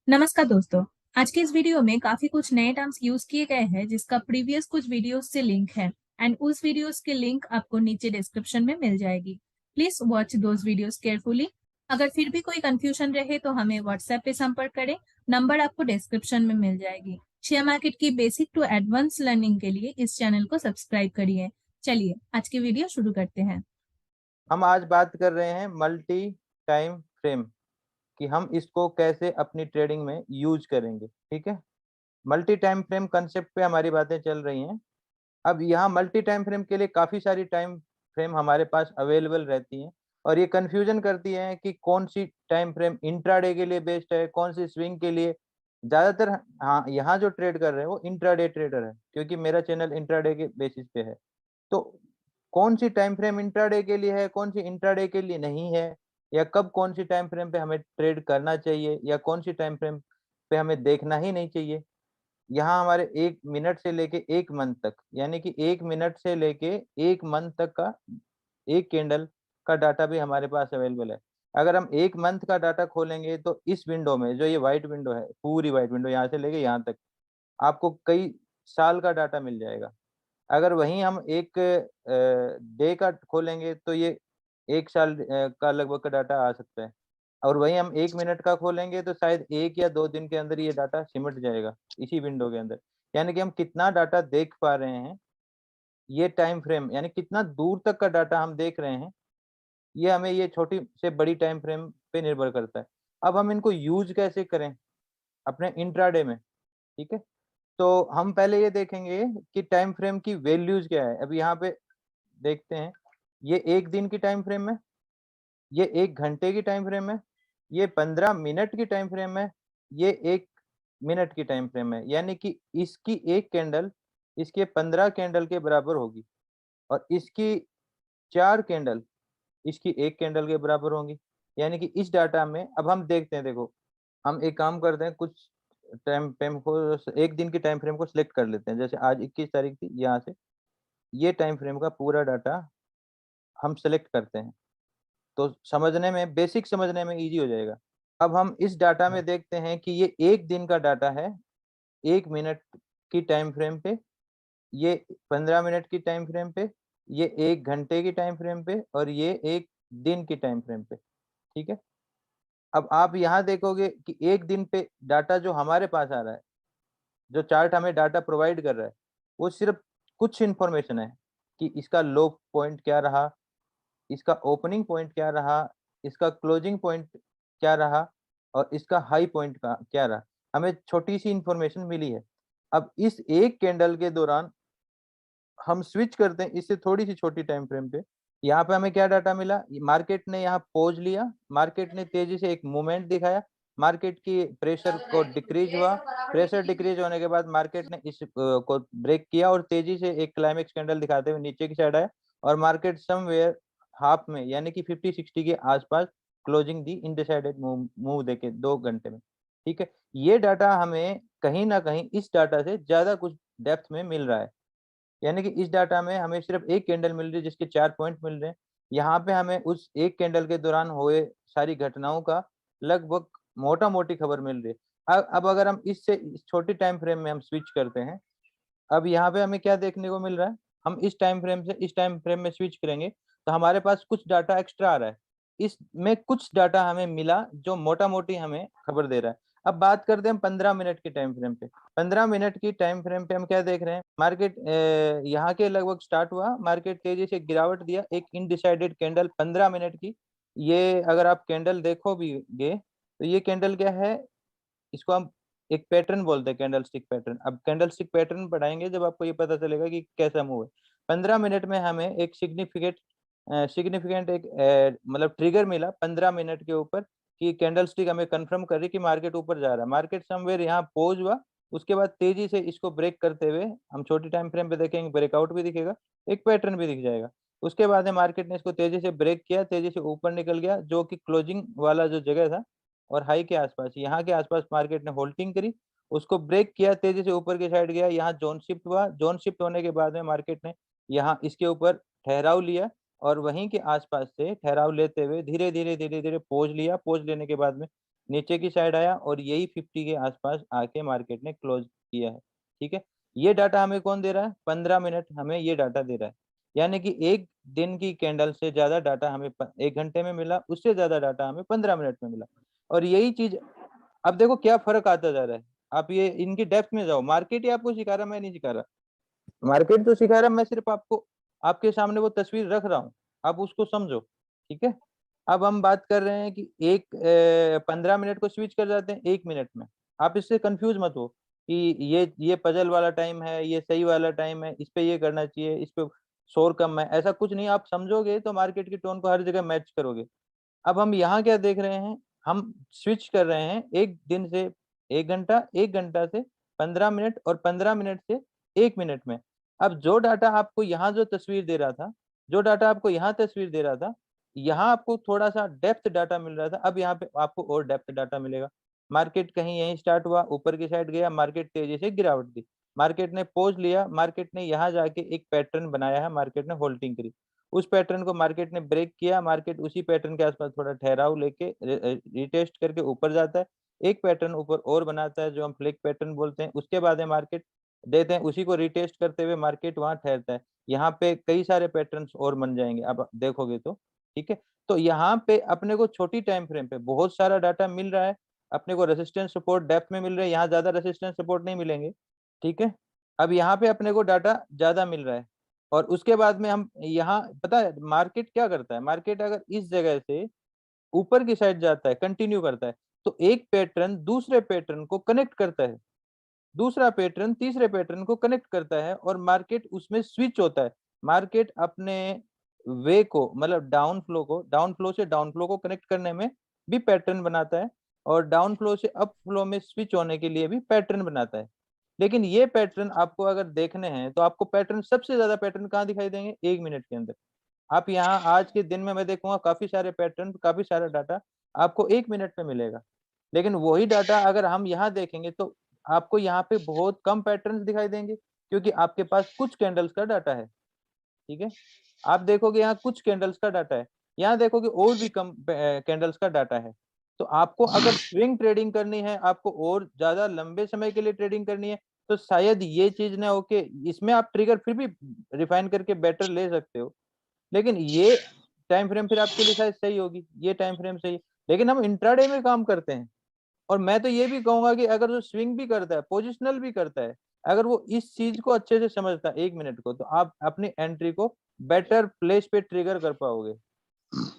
नमस्कार दोस्तों। आज के इस वीडियो में काफी कुछ नए टर्म्स यूज किए गए हैं जिसका प्रीवियस कुछ वीडियोस से लिंक है एंड उस वीडियोस के लिंक आपको नीचे डिस्क्रिप्शन में मिल जाएगी। Please watch those videos carefully. अगर फिर भी कोई कंफ्यूजन रहे तो हमें व्हाट्सएप पे संपर्क करें। नंबर आपको डिस्क्रिप्शन में मिल जाएगी। शेयर मार्केट की बेसिक टू एडवांस लर्निंग के लिए इस चैनल को सब्सक्राइब करिए। चलिए आज की वीडियो शुरू करते हैं। हम आज बात कर रहे हैं मल्टी टाइम फ्रेम कि हम इसको कैसे अपनी ट्रेडिंग में यूज करेंगे। ठीक है, मल्टी टाइम फ्रेम कंसेप्ट पे हमारी बातें चल रही हैं। अब यहाँ मल्टी टाइम फ्रेम के लिए काफी सारी टाइम फ्रेम हमारे पास अवेलेबल रहती हैं और ये कंफ्यूजन करती हैं कि कौन सी टाइम फ्रेम इंट्राडे के लिए बेस्ट है, कौन सी स्विंग के लिए। ज्यादातर हाँ, यहाँ जो ट्रेड कर रहे हैं वो इंट्राडे ट्रेडर है, क्योंकि मेरा चैनल इंट्राडे के बेसिस पे है। तो कौन सी टाइम फ्रेम इंट्राडे के लिए है, कौन सी इंट्राडे के लिए नहीं है, या कब कौन सी टाइम फ्रेम पे हमें ट्रेड करना चाहिए या कौन सी टाइम फ्रेम पे हमें देखना ही नहीं चाहिए। यहाँ हमारे 1 मिनट से लेके 1 मंथ तक, यानी कि 1 मिनट से लेके 1 मंथ तक का एक कैंडल का डाटा भी हमारे पास अवेलेबल है। अगर हम 1 मंथ का डाटा खोलेंगे तो इस विंडो में, जो ये व्हाइट विंडो है, पूरी व्हाइट विंडो यहाँ से लेके यहाँ तक, आपको कई साल का डाटा मिल जाएगा। अगर वहीं हम एक डे का खोलेंगे तो ये 1 साल का लगभग का डाटा आ सकता है। और वहीं हम 1 मिनट का खोलेंगे तो शायद 1 या 2 दिन के अंदर ये डाटा सिमट जाएगा इसी विंडो के अंदर। यानी कि हम कितना डाटा देख पा रहे हैं, ये टाइम फ्रेम यानी कितना दूर तक का डाटा हम देख रहे हैं, ये हमें ये छोटी से बड़ी टाइम फ्रेम पे निर्भर करता है। अब हम इनको यूज कैसे करें अपने इंट्राडे में, ठीक है? तो हम पहले ये देखेंगे कि टाइम फ्रेम की वैल्यूज क्या है। अब यहाँ पे देखते हैं, ये 1 दिन की टाइम फ्रेम है, ये 1 घंटे की टाइम फ्रेम है, ये 15 मिनट की टाइम फ्रेम है, ये 1 मिनट की टाइम फ्रेम है। यानी कि इसकी एक कैंडल इसके 15 कैंडल के बराबर होगी और इसकी 4 कैंडल इसकी एक कैंडल के बराबर होंगी। यानी कि इस डाटा में अब हम देखते हैं, देखो हम एक काम करते हैं, कुछ टाइम फ्रेम को, 1 दिन की टाइम फ्रेम को सिलेक्ट कर लेते हैं। जैसे आज 21 तारीख थी, यहाँ से ये टाइम फ्रेम का पूरा डाटा हम सेलेक्ट करते हैं, तो समझने में, बेसिक समझने में ईज़ी हो जाएगा। अब हम इस डाटा में देखते हैं कि ये 1 दिन का डाटा है, 1 मिनट की टाइम फ्रेम पे, ये 15 मिनट की टाइम फ्रेम पे, ये 1 घंटे की टाइम फ्रेम पे और ये 1 दिन की टाइम फ्रेम पे, ठीक है? अब आप यहाँ देखोगे कि 1 दिन पे डाटा जो हमारे पास आ रहा है, जो चार्ट हमें डाटा प्रोवाइड कर रहा है, वो सिर्फ़ कुछ इन्फॉर्मेशन है कि इसका लो पॉइंट क्या रहा, इसका ओपनिंग पॉइंट क्या रहा, इसका क्लोजिंग पॉइंट क्या रहा और इसका हाई पॉइंट का क्या रहा। हमें छोटी-सी इन्फॉर्मेशन मिली है। अब इस एक कैंडल के दौरान हम स्विच करते हैं इससे थोड़ी-सी छोटी टाइम फ्रेम पे। यहाँ पे हमें क्या डाटा मिला, मार्केट ने यहाँ पॉज़ लिया, मार्केट ने तेज़ी से एक मूवमेंट दिखाया, मार्केट की प्रेशर को डिक्रीज़ हुआ, प्रेशर डिक्रीज़ होने के बाद मार्केट ने इस को ब्रेक किया और तेज़ी से एक क्लाइमेक्स कैंडल दिखाते हुए नीचे की साइड आया और मार्केट समव्हेयर हाफ में, यानी कि 50-60 के आस-पास क्लोजिंग दी अनडिसाइडेड मूव मूव देके 2 घंटे में, ठीक है? ये डाटा हमें कहीं न कहीं इस डाटा से ज़्यादा कुछ डेप्थ में मिल रहा है। यानी कि इस डाटा में हमें सिर्फ एक कैंडल मिल रही है जिसके 4 पॉइंट मिल रहे हैं। यहाँ पे हमें उस एक कैंडल के दौरान हुए सारी घटनाओं का लगभग मोटा-मोटी खबर मिल रही है। अब अगर हम इससे इस छोटी टाइम फ्रेम में हम स्विच करते हैं, अब यहाँ पे हमें क्या देखने को मिल रहा है? हम इस टाइम फ्रेम से इस टाइम फ्रेम में स्विच करेंगे, तो हमारे पास कुछ डाटा एक्स्ट्रा आ रहा है। इसमें कुछ डाटा हमें मिला जो मोटा-मोटी हमें खबर दे रहा है। अब बात करते हैं हम 15 मिनट की टाइम फ्रेम पे। 15 मिनट की टाइम फ्रेम पे हम क्या देख रहे हैं? मार्केट यहाँ के लगभग स्टार्ट हुआ, मार्केट तेज़ी से गिरावट दिया, एक अनडिसाइडेड कैंडल 15 मिनट की। ये अगर आप कैंडल देखोगे, तो ये कैंडल क्या है? इसको हम एक पैटर्न बोलते हैं, कैंडलस्टिक पैटर्न। अब कैंडलस्टिक पैटर्न पढ़ाएँगे जब आपको ये पता चलेगा कि कैसा मूव है। 15 मिनट में हमें एक सिग्निफिकेंट एक मतलब ट्रिगर मिला 15 मिनट के ऊपर कि कैंडलस्टिक हमें कन्फर्म कर रही है कि मार्केट ऊपर जा रहा है। मार्केट समव्हेयर यहाँ पॉज़ हुआ, उसके बाद तेज़ी से इसको ब्रेक करते हुए हम छोटी टाइम फ्रेम पे देखेंगे, ब्रेकआउट भी दिखेगा, एक पैटर्न भी दिख जाएगा। उसके बाद में मार्केट ने इसको तेज़ी से ब्रेक किया, तेज़ी से ऊपर निकल गया, जो कि क्लोजिंग वाला जो जगह था और हाई के आसपास, यहाँ के आसपास मार्केट ने होल्डिंग करी, उसको ब्रेक किया, तेज़ी से ऊपर की साइड गया, यहाँ ज़ोन शिफ्ट हुआ, ज़ोन शिफ्ट होने के बाद में मार्केट ने यहाँ इसके ऊपर ठहराव लिया और वहीं के आसपास से ठहराव लेते हुए धीरे धीरे धीरे धीरे पोज लिया। पोज लेने के बाद में नीचे की साइड आया और यही 50 के आसपास आके मार्केट ने क्लोज किया है। ठीक है, ये डाटा हमें कौन दे रहा है? 15 मिनट हमें ये डाटा दे रहा है। यानी कि एक दिन की कैंडल से ज्यादा डाटा हमें 1 घंटे में मिला, उससे ज्यादा डाटा हमें 15 मिनट में मिला। और यही चीज अब देखो क्या फर्क आता जा रहा है। आप ये इनकी डेप्थ में जाओ, मार्केट ही आपको सिखा रहा, मैं नहीं सिखा रहा। मार्केट तो सिखा रहा, मैं सिर्फ आपको आपके सामने वो तस्वीर रख रहा हूँ, आप उसको समझो। ठीक है, अब हम बात कर रहे हैं कि 15 मिनट को स्विच कर जाते हैं 1 मिनट में। आप इससे कंफ्यूज मत हो कि ये पजल वाला टाइम है, ये सही वाला टाइम है, इस पे ये करना चाहिए, इस पे शोर कम है, ऐसा कुछ नहीं। आप समझोगे तो मार्केट की टोन को हर जगह मैच करोगे। अब हम यहाँ क्या देख रहे हैं, हम स्विच कर रहे हैं एक दिन से 1 घंटा, 1 घंटा से 15 मिनट और 15 मिनट से 1 मिनट में। अब जो डाटा आपको यहाँ जो तस्वीर दे रहा था, जो डाटा आपको यहाँ तस्वीर दे रहा था, यहाँ आपको थोड़ा सा डेप्थ डाटा मिल रहा था, अब यहाँ पे आपको और डेप्थ डाटा मिलेगा। मार्केट कहीं यहीं स्टार्ट हुआ, ऊपर की साइड गया, मार्केट तेजी से गिरावट दी, मार्केट ने पोज लिया, मार्केट ने यहाँ जाके एक पैटर्न बनाया है, मार्केट ने होल्डिंग करी, उस पैटर्न को मार्केट ने ब्रेक किया, मार्केट उसी पैटर्न के आसपास थोड़ा ठहराव लेके रिटेस्ट करके ऊपर जाता है, एक पैटर्न ऊपर और बनाता है जो हम फ्लिक पैटर्न बोलते हैं, उसके बाद में मार्केट देते हैं, उसी को रिटेस्ट करते हुए मार्केट वहां ठहरता है। यहाँ पे कई सारे पैटर्न्स और बन जाएंगे अब देखोगे तो। ठीक है, तो यहाँ पे अपने को छोटी टाइम फ्रेम पे बहुत सारा डाटा मिल रहा है, अपने को रेसिस्टेंस सपोर्ट डेप्थ में मिल रहा है, यहाँ ज्यादा रेसिस्टेंस सपोर्ट नहीं मिलेंगे। ठीक है, अब यहाँ पे अपने को डाटा ज्यादा मिल रहा है, और उसके बाद में हम यहाँ पता है मार्केट क्या करता है, मार्केट अगर इस जगह से ऊपर की साइड जाता है, कंटिन्यू करता है, तो एक पैटर्न दूसरे पैटर्न को कनेक्ट करता है, दूसरा पैटर्न तीसरे पैटर्न को कनेक्ट करता है, और मार्केट उसमें स्विच होता है। मार्केट अपने वे को मतलब डाउन फ्लो से डाउन फ्लो को कनेक्ट करने में भी पैटर्न बनाता है, और डाउन फ्लो से अप फ्लो में स्विच होने के लिए भी पैटर्न बनाता है। लेकिन ये पैटर्न आपको अगर देखने हैं तो आपको पैटर्न सबसे ज्यादा पैटर्न कहाँ दिखाई देंगे? 1 मिनट के अंदर। आप यहाँ आज के दिन में मैं देखूंगा काफी सारे पैटर्न, काफी सारा डाटा आपको 1 मिनट में मिलेगा। लेकिन वही डाटा अगर हम यहाँ देखेंगे तो आपको यहाँ पे बहुत कम पैटर्न्स दिखाई देंगे, क्योंकि आपके पास कुछ कैंडल्स का डाटा है। ठीक है, आप देखोगे यहाँ कुछ कैंडल्स का डाटा है, यहाँ देखोगे और भी कम कैंडल्स का डाटा है। तो आपको अगर स्विंग ट्रेडिंग करनी है, आपको और ज्यादा लंबे समय के लिए ट्रेडिंग करनी है, तो शायद ये चीज ना हो के इसमें आप ट्रिगर फिर भी रिफाइन करके बेटर ले सकते हो, लेकिन ये टाइम फ्रेम फिर आपके लिए शायद सही होगी, ये टाइम फ्रेम सही है। लेकिन हम इंट्राडे में काम करते हैं, और मैं तो ये भी कहूंगा कि अगर जो स्विंग भी करता है, पोजिशनल भी करता है, अगर वो इस चीज को अच्छे से समझता है 1 मिनट को, तो आप अपनी एंट्री को बेटर प्लेस पे ट्रिगर कर पाओगे।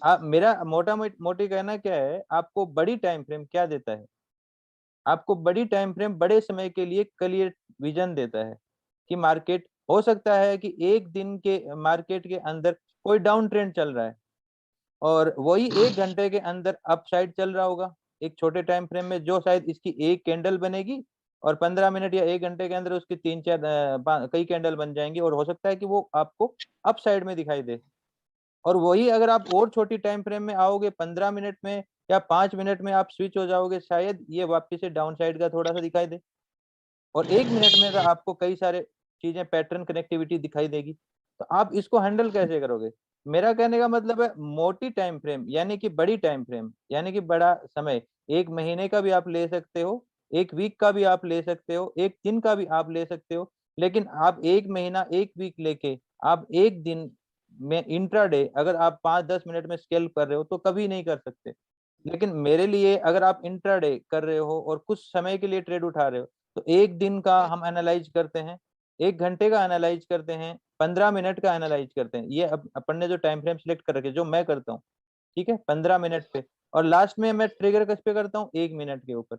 आप मेरा मोटी कहना क्या है, आपको बड़ी टाइम फ्रेम क्या देता है? आपको बड़ी टाइम फ्रेम बड़े समय के लिए क्लियर विजन देता है कि मार्केट हो सकता है कि एक दिन के मार्केट के अंदर कोई डाउन ट्रेंड चल रहा है, और वही 1 घंटे के अंदर अप साइड चल रहा होगा एक छोटे टाइम फ्रेम में, जो शायद इसकी एक कैंडल बनेगी और 15 मिनट या 1 घंटे के अंदर उसकी 3 4 कई कैंडल बन जाएंगी, और हो सकता है कि वो आपको अप साइड में दिखाई दे। और वही अगर आप और छोटी टाइम फ्रेम में आओगे, 15 मिनट में या 5 मिनट में आप स्विच हो जाओगे, शायद ये वापस से डाउन साइड का थोड़ा सा दिखाई दे, और 1 मिनट में तो आपको कई सारे चीजें पैटर्न कनेक्टिविटी दिखाई देगी। तो आप इसको हैंडल कैसे करोगे? मेरा कहने का मतलब है मोटी टाइम फ्रेम यानी कि बड़ी टाइम फ्रेम यानी कि बड़ा समय, 1 महीने का भी आप ले सकते हो, 1 वीक का भी आप ले सकते हो, 1 दिन का भी आप ले सकते हो। लेकिन आप 1 महीना 1 वीक लेके आप एक दिन में इंट्राडे अगर आप 5 10 मिनट में स्केल कर रहे हो तो कभी नहीं कर सकते। लेकिन मेरे लिए अगर आप इंट्राडे कर रहे हो और कुछ समय के लिए ट्रेड उठा रहे हो, तो एक दिन का हम एनालाइज करते हैं, 1 घंटे का एनालाइज करते हैं, 15 मिनट का एनालाइज करते हैं। ये अपन ने जो टाइम फ्रेम सिलेक्ट कर रखे जो मैं करता हूँ, ठीक है, 15 मिनट पे, और लास्ट में मैं ट्रिगर किस पे करता हूँ? 1 मिनट के ऊपर।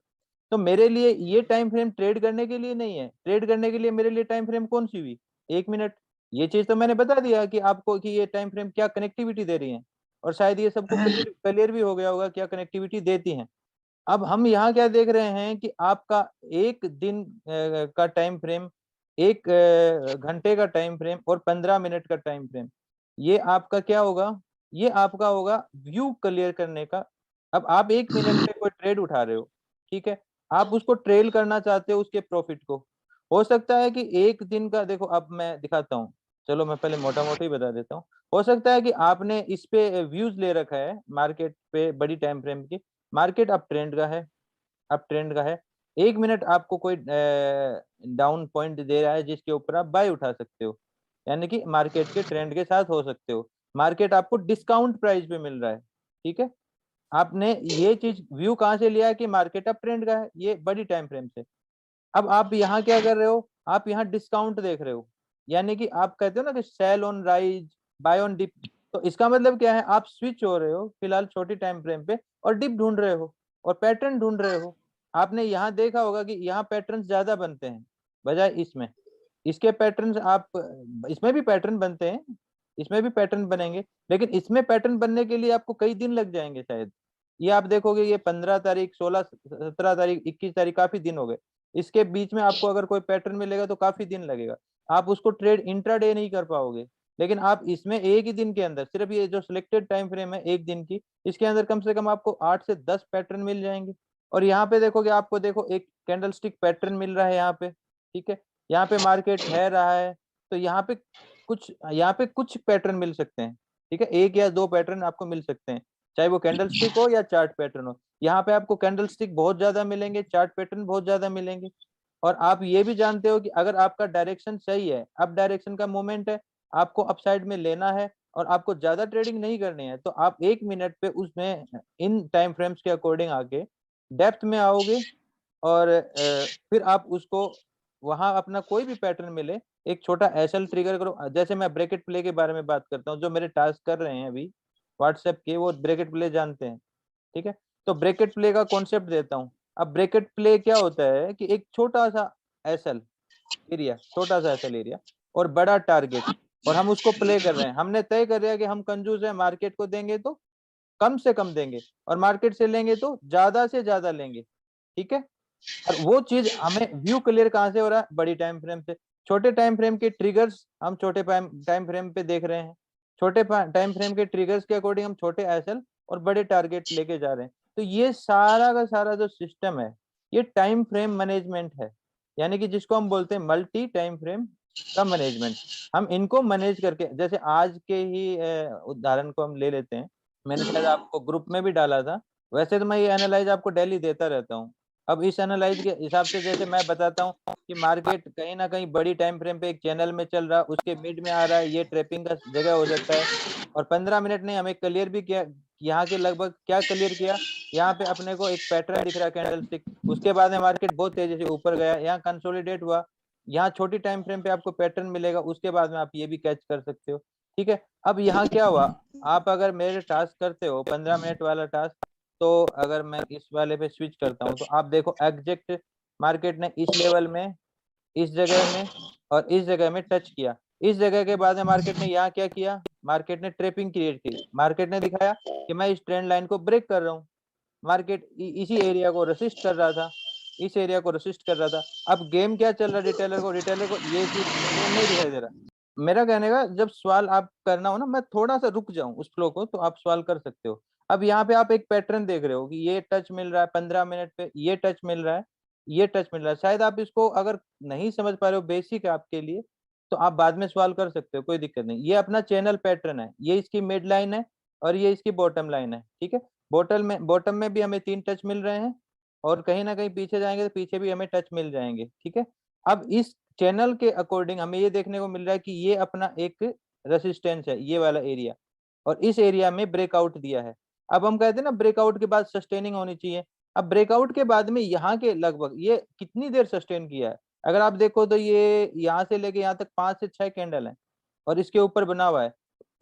तो मेरे लिए ये टाइम फ्रेम ट्रेड करने के लिए नहीं है, ट्रेड करने के लिए मेरे लिए टाइम फ्रेम कौन सी हुई? 1 मिनट। ये चीज तो मैंने बता दिया कि आपको कि ये टाइम फ्रेम क्या कनेक्टिविटी दे रही है, और शायद ये सबको क्लियर भी हो गया होगा क्या कनेक्टिविटी देती है। अब हम यहाँ क्या देख रहे हैं कि आपका एक दिन का टाइम फ्रेम, 1 घंटे का टाइम फ्रेम और 15 मिनट का टाइम फ्रेम, ये आपका क्या होगा? ये आपका होगा व्यू क्लियर करने का। अब आप 1 मिनट पे कोई ट्रेड उठा रहे हो, ठीक है, आप उसको ट्रेल करना चाहते हो उसके प्रॉफिट को। हो सकता है कि एक दिन का देखो, अब मैं दिखाता हूँ, चलो मैं पहले मोटा मोटा ही बता देता हूँ। हो सकता है कि आपने इस पे व्यूज ले रखा है मार्केट पे बड़ी टाइम फ्रेम की, मार्केट अप ट्रेंड का है, अप ट्रेंड का है। 1 मिनट आपको कोई डाउन पॉइंट दे रहा है जिसके ऊपर आप बाय उठा सकते हो, यानी कि मार्केट के ट्रेंड के साथ हो सकते हो। मार्केट आपको डिस्काउंट प्राइस पे मिल रहा है, ठीक है। आपने ये चीज व्यू कहाँ से लिया है कि मार्केट अप ट्रेंड का है, ये बड़ी टाइम फ्रेम से। अब आप यहाँ क्या कर रहे हो, आप यहाँ डिस्काउंट देख रहे हो, यानी कि आप कहते हो ना कि sell on rise, buy on dip. तो इसका मतलब क्या है, आप स्विच हो रहे हो फिलहाल छोटी टाइम फ्रेम पे और डिप ढूंढ रहे हो और पैटर्न ढूंढ रहे हो। आपने यहाँ देखा होगा कि यहाँ पैटर्न ज्यादा बनते हैं बजाय इसमें। इसके पैटर्न आप, इसमें भी पैटर्न बनते हैं, इसमें भी पैटर्न बनेंगे, लेकिन इसमें पैटर्न बनने के लिए आपको कई दिन लग जाएंगे शायद। ये आप देखोगे ये 15 तारीख, 16, 17 तारीख, 21 तारीख, काफी दिन हो गए। इसके बीच में आपको अगर कोई पैटर्न मिलेगा तो काफी दिन लगेगा, आप उसको ट्रेड इंट्राडे नहीं कर पाओगे। लेकिन आप इसमें एक ही दिन के अंदर, सिर्फ ये जो सिलेक्टेड टाइम फ्रेम है एक दिन की, इसके अंदर कम से कम आपको 8 से 10 पैटर्न मिल जाएंगे। और यहाँ पे देखोगे, आपको देखो एक कैंडल स्टिक पैटर्न मिल रहा है यहाँ पे, ठीक है। यहाँ पे मार्केट है रहा है, तो यहाँ पे कुछ पैटर्न मिल सकते हैं, ठीक है। 1 या 2 पैटर्न आपको मिल सकते हैं, चाहे वो कैंडल स्टिक हो या चार्ट पैटर्न हो। यहाँ पे आपको कैंडल स्टिक बहुत ज्यादा मिलेंगे, चार्ट पैटर्न बहुत ज्यादा मिलेंगे। और आप ये भी जानते हो कि अगर आपका डायरेक्शन सही है, अप डायरेक्शन का मूवमेंट है, आपको अपसाइड में लेना है और आपको ज्यादा ट्रेडिंग नहीं करनी है, तो आप 1 मिनट पे उसमें इन टाइम फ्रेम्स के अकॉर्डिंग आके डेप्थ में आओगे। और फिर आप उसको वहां अपना कोई भी पैटर्न मिले, एक छोटा एसएल ट्रिगर करो। जैसे मैं ब्रैकेट प्ले के बारे में बात करता हूँ, जो मेरे टास्क कर रहे हैं अभी व्हाट्सएप के, वो ब्रैकेट प्ले जानते हैं, ठीक है। तो ब्रैकेट प्ले का कॉन्सेप्ट देता हूँ। अब ब्रैकेट प्ले क्या होता है कि एक छोटा सा एसएल एरिया, छोटा सा एसएल एरिया और बड़ा टारगेट, और हम उसको प्ले कर रहे हैं। हमने तय कर दिया कि हम कंजूस है, मार्केट को देंगे तो कम से कम देंगे और मार्केट से लेंगे तो ज्यादा से ज्यादा लेंगे, ठीक है। और वो चीज हमें व्यू क्लियर कहाँ से हो रहा है, बड़ी टाइम फ्रेम से। छोटे टाइम फ्रेम के ट्रिगर्स हम छोटे टाइम फ्रेम पे देख रहे हैं, छोटे टाइम फ्रेम के ट्रिगर्स के अकॉर्डिंग हम छोटे एसएल और बड़े टारगेट लेके जा रहे हैं। तो ये सारा का सारा जो सिस्टम है, ये टाइम फ्रेम मैनेजमेंट है, यानी कि जिसको हम बोलते हैं मल्टी टाइम फ्रेम का मैनेजमेंट। हम इनको मैनेज करके, जैसे आज के ही उदाहरण को हम ले लेते हैं, मैंने शायद आपको ग्रुप में भी डाला था। वैसे तो मैं ये एनालाइज आपको डेली देता रहता हूँ। अब इस एनालाइज के हिसाब से जैसे मैं बताता हूँ कि मार्केट कहीं ना कहीं बड़ी टाइम फ्रेम पे एक चैनल में चल रहा है, उसके मिड में आ रहा है, ये ट्रेपिंग का जगह हो सकता है। और 15 मिनट ने हमें क्लियर भी किया, यहाँ के लगभग क्या क्लियर किया, यहाँ पे अपने को एक पैटर्न दिख रहा है कैंडल स्टिक, उसके बाद में मार्केट बहुत तेजी से ऊपर गया, यहाँ कंसोलिडेट हुआ। यहाँ छोटी टाइम फ्रेम पे आपको पैटर्न मिलेगा, उसके बाद में आप ये भी कैच कर सकते हो, ठीक है। अब यहाँ क्या हुआ, आप अगर मेरे टास्क करते हो 15 मिनट वाला टास्क, तो अगर मैं इस वाले पे स्विच करता हूँ तो आप देखो एग्जैक्ट मार्केट ने इस लेवल में, इस जगह में और इस जगह में टच किया। इस जगह के बाद में मार्केट ने यहाँ क्या किया, मार्केट ने ट्रेपिंग क्रिएट की, मार्केट ने दिखाया कि मैं इस ट्रेंड लाइन को ब्रेक कर रहा हूँ। मार्केट इसी एरिया को रेसिस्ट कर रहा था, इस एरिया को रेसिस्ट कर रहा था। अब गेम क्या चल रहा है, रिटेलर को ये चीज नहीं दिखाई दे रहा। मेरा कहने का जब सवाल आप करना हो ना, मैं थोड़ा सा रुक जाऊं उस फ्लो को, तो आप सवाल कर सकते हो। अब यहाँ पे आप एक पैटर्न देख रहे हो कि ये टच मिल रहा है 15 मिनट पे, ये टच मिल रहा है, ये टच मिल रहा है। शायद आप इसको अगर नहीं समझ पा रहे हो, बेसिक है आपके लिए, तो आप बाद में सवाल कर सकते हो, कोई दिक्कत नहीं। ये अपना चैनल पैटर्न है, ये इसकी मिड लाइन है और ये इसकी बॉटम लाइन है, ठीक है। बॉटम में भी हमें 3 टच मिल रहे हैं और कहीं ना कहीं पीछे जाएंगे तो पीछे भी हमें टच मिल जाएंगे, ठीक है। अब इस चैनल के अकॉर्डिंग हमें ये देखने को मिल रहा है कि ये अपना एक रेसिस्टेंस है, ये वाला एरिया, और इस एरिया में ब्रेकआउट दिया है। अब हम कहते हैं ना ब्रेकआउट के बाद सस्टेनिंग होनी चाहिए। अब ब्रेकआउट के बाद में यहाँ के लगभग ये कितनी देर सस्टेन किया है, अगर आप देखो तो ये यहाँ से लेके यहाँ तक 5 से 6 कैंडल है और इसके ऊपर बना हुआ है।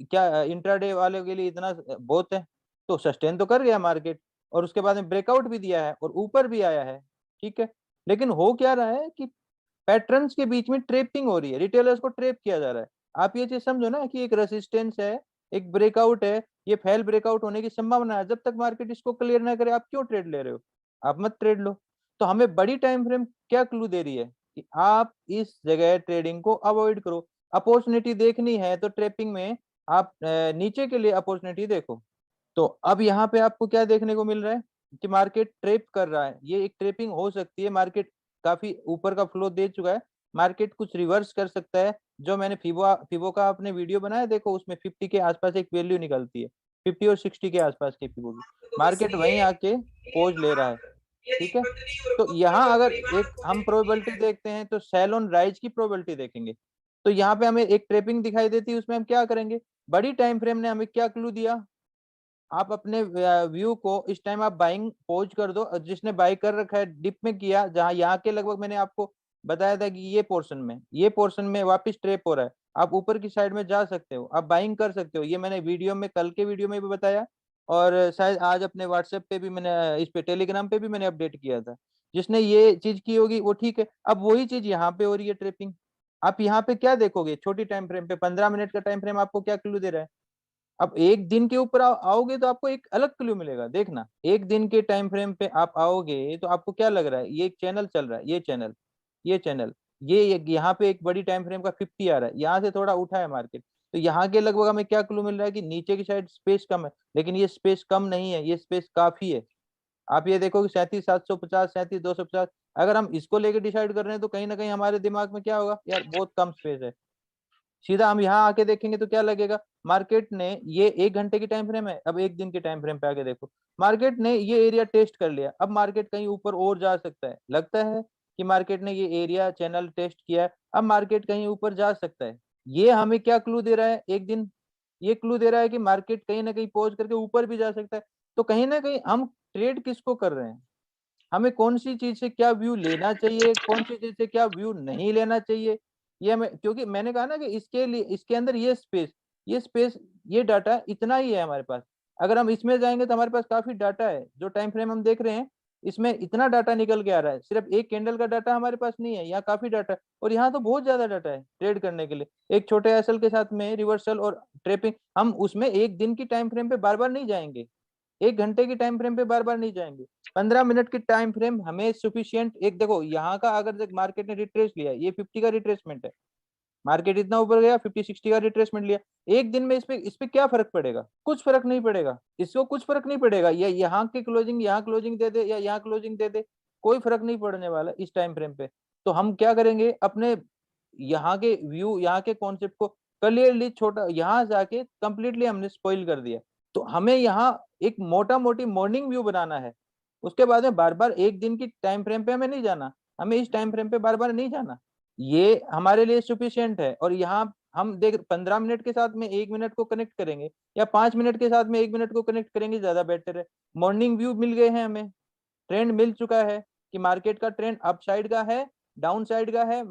क्या इंट्राडे वाले के लिए इतना बहुत है, तो सस्टेन तो कर गया मार्केट और उसके बाद में ब्रेकआउट भी दिया है और ऊपर भी आया है, ठीक है। लेकिन हो क्या रहा है कि पैटर्न्स के बीच में ट्रेपिंग हो रही है, रिटेलर्स को ट्रेप किया जा रहा है। आप ये चीज समझो ना कि एक रेसिस्टेंस है, एक ब्रेकआउट है, ये फेल ब्रेकआउट होने की संभावना है। जब तक मार्केट इसको क्लियर ना करे, आप क्यों ट्रेड ले रहे हो, आप मत ट्रेड लो। तो हमें बड़ी टाइम फ्रेम क्या क्लू दे रही है कि आप इस जगह ट्रेडिंग को अवॉइड करो। अपॉर्चुनिटी देखनी है तो ट्रेपिंग में आप नीचे के लिए अपॉर्चुनिटी देखो। तो अब यहाँ पे आपको क्या देखने को मिल रहा है कि मार्केट ट्रेप कर रहा है, ये एक ट्रेपिंग हो सकती है। मार्केट काफी ऊपर का फ्लो दे चुका है, मार्केट कुछ रिवर्स कर सकता है। जो मैंने फिबो का आपने वीडियो बनाया, देखो उसमें 50 के आसपास एक वैल्यू निकलती है, 50 और 60 के आसपास की फिबो की, मार्केट वहीं आके पोज ले रहा है। ठीक है, तो यहाँ अगर एक हम प्रोबेबिलिटी देखते हैं तो सेल ऑन राइज की प्रोबेबिलिटी देखेंगे, तो यहाँ पे हमें एक ट्रेपिंग दिखाई देती है। उसमें हम क्या करेंगे, बड़ी टाइम फ्रेम ने हमें क्या क्लू दिया, आप अपने व्यू को इस टाइम आप बाइंग पोज कर दो। जिसने बाई कर रखा है डिप में किया, जहां यहाँ के लगभग मैंने आपको बताया था कि ये पोर्शन में वापस ट्रेप हो रहा है, आप ऊपर की साइड में जा सकते हो, आप बाइंग कर सकते हो। ये मैंने वीडियो में, कल के वीडियो में भी बताया, और शायद आज अपने व्हाट्सएप पे भी मैंने, इस पे टेलीग्राम पे भी मैंने अपडेट किया था। जिसने ये चीज की होगी वो ठीक है। अब वही चीज यहाँ पे हो रही है, ट्रेपिंग। आप यहाँ पे क्या देखोगे, छोटी टाइम फ्रेम पे 15 मिनट का टाइम फ्रेम आपको क्या क्लू दे रहा है। अब एक दिन के ऊपर आओगे तो आपको एक अलग क्लू मिलेगा। देखना, एक दिन के टाइम फ्रेम पे आप आओगे तो आपको क्या लग रहा है, ये एक चैनल चल रहा है, ये चैनल, यहाँ पे एक बड़ी टाइम फ्रेम का 50 आ रहा है, यहाँ से थोड़ा उठा है मार्केट, तो यहाँ के लगभग हमें क्या क्लू मिल रहा है कि नीचे की साइड स्पेस कम है। लेकिन ये स्पेस कम नहीं है, ये स्पेस काफी है। आप ये देखो कि 37,750, 37,250, अगर हम इसको लेके डिसाइड कर रहे हैं तो कहीं ना कहीं हमारे दिमाग में क्या होगा, यार बहुत कम स्पेस है। सीधा हम यहाँ आके देखेंगे तो क्या लगेगा, मार्केट ने ये 1 घंटे की टाइम फ्रेम है, अब एक दिन के टाइम फ्रेम पे आके देखो, मार्केट ने ये एरिया टेस्ट कर लिया, अब मार्केट कहीं ऊपर और जा सकता है। लगता है कि मार्केट ने ये एरिया चैनल टेस्ट किया है, अब मार्केट कहीं ऊपर जा सकता है। ये हमें क्या क्लू दे रहा है, एक दिन ये क्लू दे रहा है कि मार्केट कहीं ना कहीं पहुंच करके ऊपर भी जा सकता है। तो कहीं ना कहीं हम ट्रेड किसको कर रहे हैं, हमें कौन सी चीज से क्या व्यू लेना चाहिए, कौन सी चीज से क्या व्यू नहीं लेना चाहिए, ये हमें, क्योंकि मैंने कहा ना कि इसके लिए, इसके अंदर ये स्पेस, ये डाटा इतना ही है हमारे पास। अगर हम इसमें जाएंगे तो हमारे पास काफी डाटा है। जो टाइम फ्रेम हम देख रहे हैं, इसमें इतना डाटा निकल के आ रहा है, सिर्फ एक कैंडल का डाटा हमारे पास नहीं है, यहाँ काफी डाटा है, और यहाँ तो बहुत ज्यादा डाटा है ट्रेड करने के लिए। एक छोटे एसएल के साथ में रिवर्सल और ट्रेपिंग, हम उसमें एक दिन की टाइम फ्रेम पे बार बार नहीं जाएंगे, 1 घंटे की टाइम फ्रेम पे बार बार नहीं जाएंगे, 15 मिनट की टाइम फ्रेम हमें सुफिशियंट। एक देखो यहाँ का, अगर मार्केट ने रिट्रेस लिया, ये 50 का रिट्रेसमेंट है, मार्केट इतना ऊपर गया, 50-60 का रिट्रेसमेंट लिया, एक दिन में इस पे क्या फर्क पड़ेगा, कुछ फर्क नहीं पड़ेगा, इसको कुछ फर्क नहीं पड़ेगा, या यहाँ की क्लोजिंग यहाँ क्लोजिंग दे दे या यहाँ क्लोजिंग दे दे, कोई फर्क नहीं पड़ने वाला इस टाइम फ्रेम पे। तो हम क्या करेंगे, अपने यहाँ के व्यू, यहाँ के कॉन्सेप्ट को क्लियरली, छोटा यहाँ जाके कंप्लीटली हमने स्पॉइल कर दिया। तो हमें यहाँ एक मोटा मोटी मॉर्निंग व्यू बनाना है, उसके बाद में बार बार एक दिन की टाइम फ्रेम पे हमें नहीं जाना, हमें इस टाइम फ्रेम पे बार बार नहीं जाना, ये हमारे लिए सुफिशियंट है। और यहाँ हम देख 15 मिनट के साथ में 1 मिनट को कनेक्ट करेंगे, या 5 मिनट के साथ में 1 मिनट को कनेक्ट करेंगे, ज्यादा बेटर है। मॉर्निंग व्यू मिल गए हैं हमें, ट्रेंड मिल चुका है कि मार्केट का ट्रेंड अप साइड का है, डाउन साइड का है,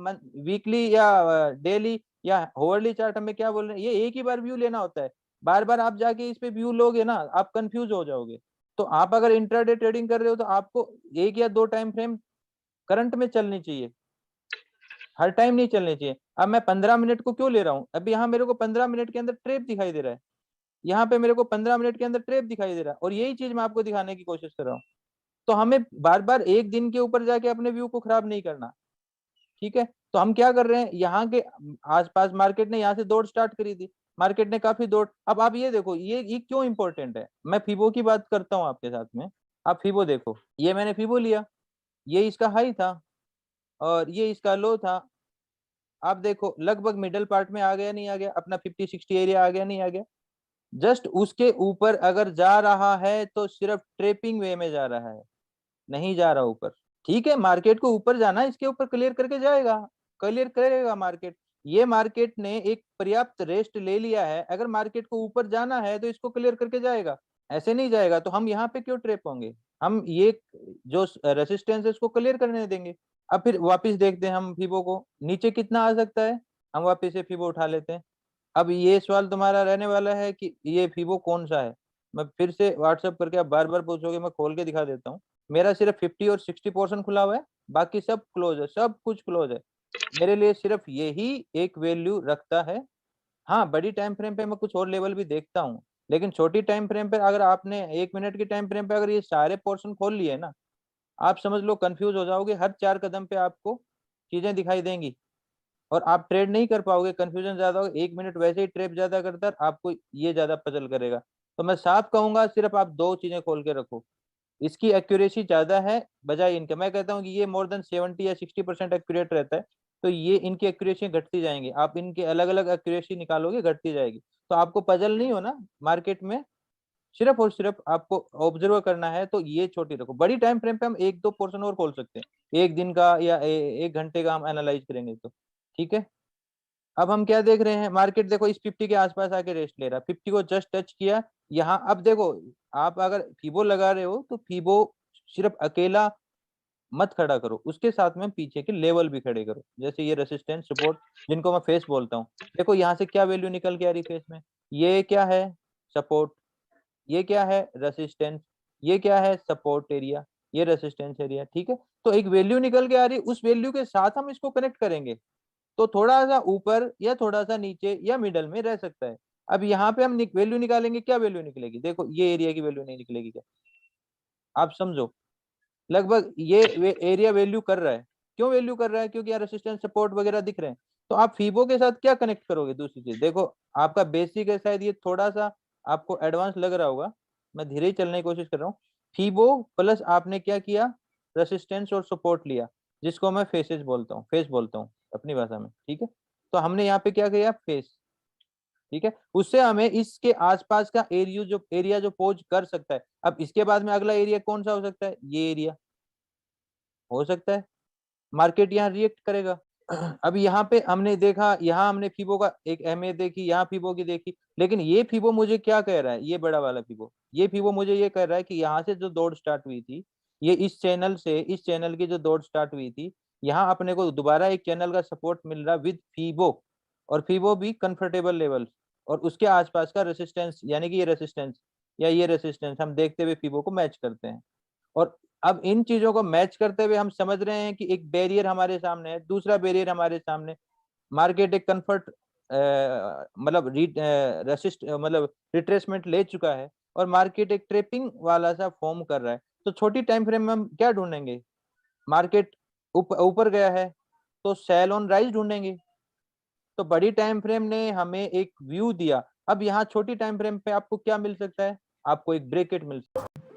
वीकली या डेली या होवरली चार्ट हमें क्या बोल रहे हैं, ये एक ही बार व्यू लेना होता है। बार बार आप जाके इस पे व्यू लोगे ना, आप कंफ्यूज हो जाओगे। तो आप अगर इंट्राडे ट्रेडिंग कर रहे हो तो आपको 1 या 2 टाइम फ्रेम करंट में चलनी चाहिए, हर टाइम नहीं चलनी चाहिए। अब मैं 15 मिनट को क्यों ले रहा हूँ, अभी यहाँ मेरे को 15 मिनट के अंदर ट्रेप दिखाई दे रहा है, यहाँ पे मेरे को 15 मिनट के अंदर ट्रेप दिखाई दे रहा है, और यही चीज मैं आपको दिखाने की कोशिश कर रहा हूँ। तो हमें बार बार एक दिन के ऊपर जाके अपने व्यू को खराब नहीं करना। ठीक है, तो हम क्या कर रहे हैं, यहाँ के आसपास मार्केट ने यहाँ से दौड़ स्टार्ट करी थी, मार्केट ने काफी दौड़। अब आप ये देखो, ये क्यों इंपॉर्टेंट है, मैं फीबो की बात करता हूँ आपके साथ में। आप फीबो देखो, ये मैंने फीबो लिया, ये इसका हाई था और ये इसका लो था। आप देखो लगभग मिडल पार्ट में आ गया नहीं आ गया, अपना 50-60 एरिया आ गया नहीं आ गया। जस्ट उसके ऊपर अगर जा रहा है तो सिर्फ ट्रेपिंग वे में जा रहा है, नहीं जा रहा ऊपर। ठीक है, मार्केट को ऊपर जाना है, इसके ऊपर क्लियर करके जाएगा, क्लियर करेगा मार्केट। ये मार्केट ने एक पर्याप्त रेस्ट ले लिया है, अगर मार्केट को ऊपर जाना है तो इसको क्लियर करके जाएगा, ऐसे नहीं जाएगा। तो हम यहाँ पे क्यों ट्रेप होंगे, हम ये जो रेसिस्टेंस है उसको क्लियर करने देंगे। अब फिर वापस देखते हैं हम फीबो को, नीचे कितना आ सकता है, हम वापस से फीबो उठा लेते हैं। अब ये सवाल तुम्हारा रहने वाला है कि ये फीबो कौन सा है, मैं फिर से व्हाट्सएप करके, आप बार बार पूछोगे, मैं खोल के दिखा देता हूँ। मेरा सिर्फ 50 और 60% खुला हुआ है, बाकी सब क्लोज है, सब कुछ क्लोज है। मेरे लिए सिर्फ यही एक वैल्यू रखता है। हाँ, बड़ी टाइम फ्रेम पे मैं कुछ और लेवल भी देखता हूँ, लेकिन छोटी टाइम फ्रेम पे अगर आपने 1 मिनट की टाइम फ्रेम पे अगर ये सारे पोर्शन खोल लिए ना, आप समझ लो कंफ्यूज हो जाओगे, हर 4 कदम पे आपको चीजें दिखाई देंगी और आप ट्रेड नहीं कर पाओगे, कंफ्यूजन ज्यादा होगा। 1 मिनट वैसे ही ट्रेप ज्यादा करता है, आपको ये ज्यादा पजल करेगा। तो मैं साफ कहूंगा, सिर्फ आप दो चीजें खोल के रखो, इसकी एक्यूरेसी ज्यादा है बजाय इनके। मैं कहता हूँ कि ये मोर देन 70 या 60% एक्यूरेट रहता है। तो ये इनकी एक्यूरेसी घटती जाएंगी, आप इनके अलग अलग एक्यूरेसी निकालोगे घटती जाएगी। तो आपको पजल नहीं हो ना मार्केट में, सिर्फ और सिर्फ आपको ऑब्जर्व करना है। तो ये छोटी रखो, बड़ी टाइम फ्रेम पे हम एक दो पोर्शन और खोल सकते हैं, एक दिन का या एक घंटे का हम एनालाइज करेंगे तो ठीक है। अब हम क्या देख रहे हैं, मार्केट देखो इस 50 के आसपास आके रेस्ट ले रहा है, 50 को जस्ट टच किया यहाँ। अब देखो आप अगर फीबो लगा रहे हो तो फीबो सिर्फ अकेला मत खड़ा करो, उसके साथ में पीछे के लेवल भी खड़े करो, जैसे ये रेसिस्टेंस सपोर्ट जिनको मैं फेस बोलता हूँ। देखो यहाँ से क्या वैल्यू निकल के आ रही फेस में, ये क्या है सपोर्ट, ये क्या है रेसिस्टेंस, ये क्या है सपोर्ट एरिया, ये रेसिस्टेंस एरिया, ठीक है। तो एक वैल्यू निकल के आ रही, उस वैल्यू के साथ हम इसको कनेक्ट करेंगे तो थोड़ा सा ऊपर या थोड़ा सा नीचे या मिडल में रह सकता है। अब यहाँ पे हम वैल्यू निकालेंगे, क्या वैल्यू निकलेगी, देखो ये एरिया की वैल्यू नहीं निकलेगी क्या, आप समझो। लगभग ये एरिया वैल्यू कर रहा है, क्यों वैल्यू कर रहा है, क्योंकि यार रेसिस्टेंस सपोर्ट वगैरह दिख रहे हैं। तो आप फीबो के साथ क्या कनेक्ट करोगे, दूसरी चीज देखो, आपका बेसिक है शायद ये थोड़ा सा आपको एडवांस लग रहा होगा, मैं धीरे ही चलने की कोशिश कर रहा हूँ। फीबो प्लस आपने क्या किया, रेसिस्टेंस और सपोर्ट लिया, जिसको मैं फेसेस बोलता हूँ, फेस बोलता हूँ अपनी भाषा में, ठीक है। तो हमने यहाँ पे क्या किया, फेस, ठीक है। उससे हमें इसके आसपास का एरिया जो पोज कर सकता है। अब इसके बाद में अगला एरिया कौन सा हो सकता है, ये एरिया हो सकता है, मार्केट यहाँ रिएक्ट करेगा। अब यहाँ पे हमने देखा, यहाँ हमने फीबो का एक अहमियत देखी, यहाँ फीबो की देखी, लेकिन ये फीबो मुझे क्या कह रहा है, ये बड़ा वाला फीबो, ये फीबो मुझे ये कह रहा है कि यहाँ से जो दौड़ स्टार्ट हुई थी, ये इस चैनल से, इस चैनल की जो दौड़ स्टार्ट हुई थी, यहाँ अपने को दोबारा एक चैनल का सपोर्ट मिल रहा विद फीबो, और फीबो भी कंफर्टेबल लेवल, और उसके आसपास का रेसिस्टेंस, यानी कि ये रेसिस्टेंस या ये रेसिस्टेंस हम देखते हुए फीबो को मैच करते हैं। और अब इन चीजों को मैच करते हुए हम समझ रहे हैं कि एक बैरियर हमारे सामने है, दूसरा बैरियर हमारे सामने, मार्केट एक कंफर्ट मतलब रेसिस्ट मतलब रिट्रेसमेंट ले चुका है, और मार्केट एक ट्रेपिंग वाला सा फॉर्म कर रहा है। तो छोटी टाइम फ्रेम में हम क्या ढूंढेंगे, मार्केट ऊपर गया है तो सेल ऑन राइज ढूंढेंगे। तो बड़ी टाइम फ्रेम ने हमें एक व्यू दिया, अब यहाँ छोटी टाइम फ्रेम पे आपको क्या मिल सकता है, आपको एक ब्रेकेट मिल सकता है।